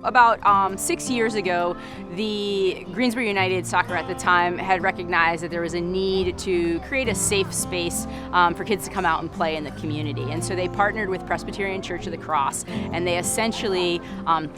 About 6 years ago, the Greensboro United Soccer at the time had recognized that there was a need to create a safe space for kids to come out and play in the community. And so they partnered with Presbyterian Church of the Cross, and they essentially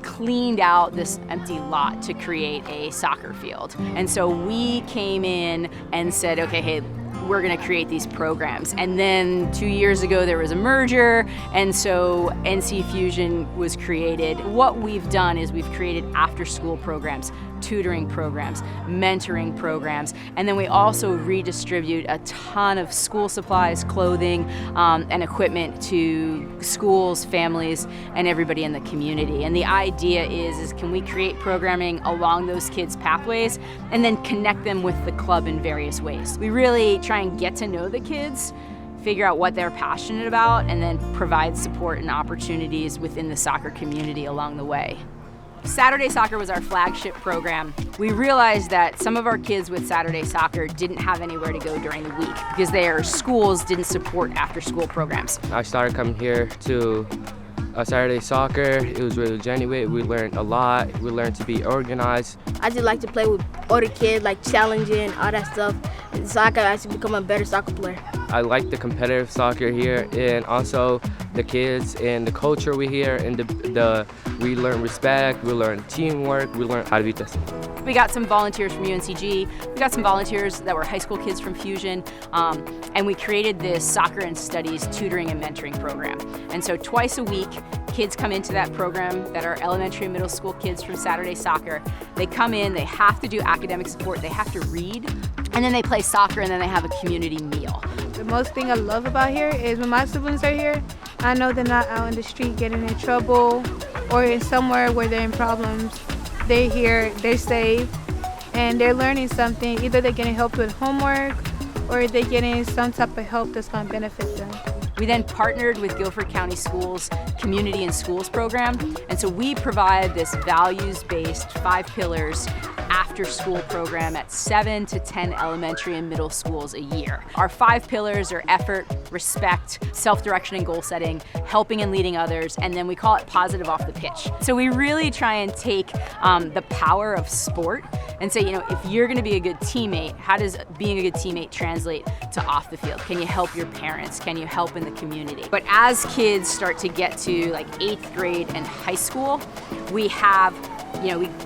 cleaned out this empty lot to create a soccer field. And so we came in and said, okay, hey, we're going to create these programs. And then 2 years ago there was a merger, and so NC Fusion was created. What we've done is we've created after-school programs, tutoring programs, mentoring programs, and then we also redistribute a ton of school supplies, clothing, and equipment to schools, families, and everybody in the community. And the idea is can we create programming along those kids' pathways and then connect them with the club in various ways. We really try and get to know the kids, figure out what they're passionate about, and then provide support and opportunities within the soccer community along the way. Saturday Soccer was our flagship program. We realized that some of our kids with Saturday Soccer didn't have anywhere to go during the week because their schools didn't support after-school programs. I started coming here to Saturday Soccer. It was really genuine. We learned a lot. We learned to be organized. I just like to play with other kids, like challenging, all that stuff, so I can actually become a better soccer player. I like the competitive soccer here, and also the kids and the culture we here, and we learn respect, we learn teamwork, we learn how to be disciplined. We got some volunteers from UNCG, we got some volunteers that were high school kids from Fusion, and we created this soccer and studies tutoring and mentoring program. And so twice a week, kids come into that program that are elementary and middle school kids from Saturday Soccer. They come in, they have to do academic support, they have to read, and then they play soccer, and then they have a community meal. The most thing I love about here is when my siblings are here, I know they're not out in the street getting in trouble or in somewhere where they're in problems. They're here, they're safe, and they're learning something. Either they're getting help with homework or they're getting some type of help that's going to benefit them. We then partnered with Guilford County Schools Community and Schools program, and so we provide this values-based 5 pillars after-school program at 7 to 10 elementary and middle schools a year. Our 5 pillars are effort, respect, self-direction and goal setting, helping and leading others, and then we call it positive off the pitch. So we really try and take the power of sport and say, if you're going to be a good teammate, how does being a good teammate translate to off the field? Can you help your parents? Can you help in the community? But as kids start to get to like 8th grade and high school, we have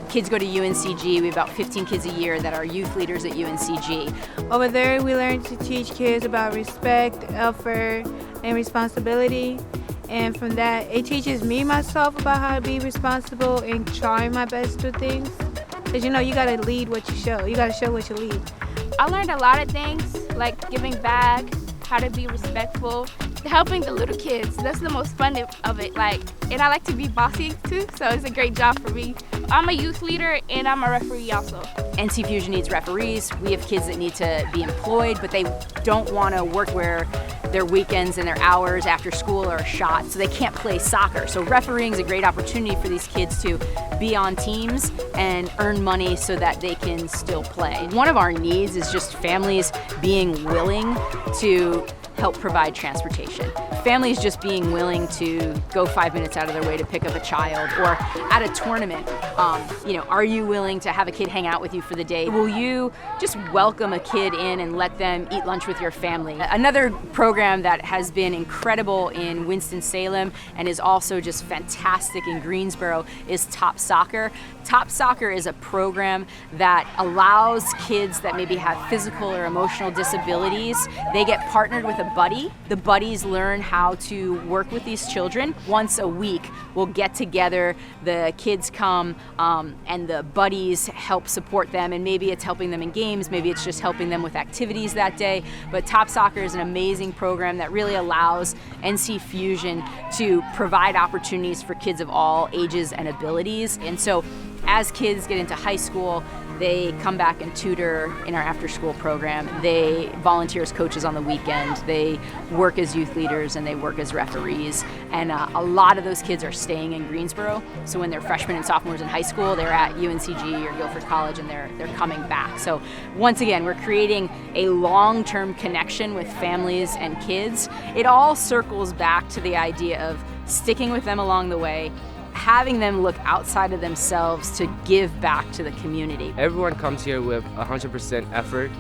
kids go to UNCG. We have about 15 kids a year that are youth leaders at UNCG. Over there, we learn to teach kids about respect, effort, and responsibility. And from that, it teaches me myself about how to be responsible and try my best to do things. Because you got to lead what you show. You got to show what you lead. I learned a lot of things, like giving back, how to be respectful, helping the little kids. That's the most fun of it. And I like to be bossy too, so it's a great job for me. I'm a youth leader and I'm a referee also. NC Fusion needs referees. We have kids that need to be employed, but they don't want to work where their weekends and their hours after school are shot, so they can't play soccer. So refereeing is a great opportunity for these kids to be on teams and earn money so that they can still play. One of our needs is just families being willing to help provide transportation. Families just being willing to go 5 minutes out of their way to pick up a child, or at a tournament, are you willing to have a kid hang out with you for the day? Will you just welcome a kid in and let them eat lunch with your family? Another program that has been incredible in Winston-Salem and is also just fantastic in Greensboro is Top Soccer. Top Soccer is a program that allows kids that maybe have physical or emotional disabilities. They get partnered with a buddy. The buddies learn how to work with these children. Once a week, we'll get together, the kids come, and the buddies help support them, and maybe it's helping them in games, maybe it's just helping them with activities that day. But Top Soccer is an amazing program that really allows NC Fusion to provide opportunities for kids of all ages and abilities. And so as kids get into high school, they come back and tutor in our after-school program. They volunteer as coaches on the weekend. They work as youth leaders and they work as referees. And a lot of those kids are staying in Greensboro. So when they're freshmen and sophomores in high school, they're at UNCG or Guilford College and they're coming back. So once again, we're creating a long-term connection with families and kids. It all circles back to the idea of sticking with them along the way, having them look outside of themselves to give back to the community. Everyone comes here with 100% effort.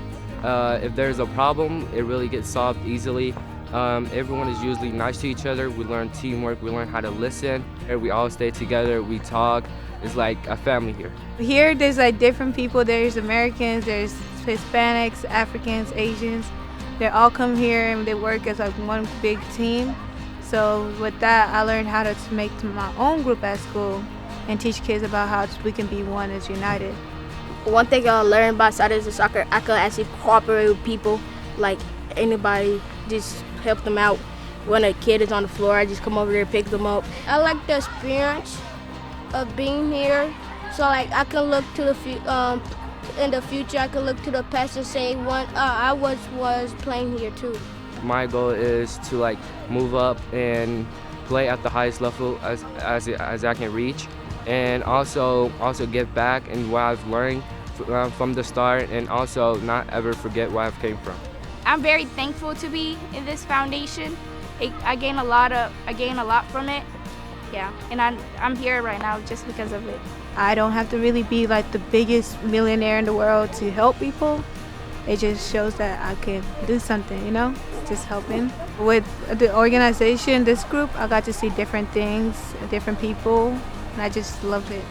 If there's a problem, it really gets solved easily. Everyone is usually nice to each other. We learn teamwork, we learn how to listen. We all stay together, we talk. It's like a family here. Here, there's like different people. There's Americans, there's Hispanics, Africans, Asians. They all come here and they work as like one big team. So with that, I learned how to make my own group at school and teach kids about how we can be one as united. One thing I learned about Saturdays of Soccer, I could actually cooperate with people, like anybody, just help them out. When a kid is on the floor, I just come over there, pick them up. I like the experience of being here. So like I can look to in the future, I can look to the past and say, I was playing here too. My goal is to like move up and play at the highest level as I can reach, and also give back and what I've learned from the start, and also not ever forget where I've came from. I'm very thankful to be in this foundation. I gain a lot from it. Yeah, and I'm here right now just because of it. I don't have to really be like the biggest millionaire in the world to help people. It just shows that I can do something, you know, just helping. With the organization, this group, I got to see different things, different people, and I just loved it.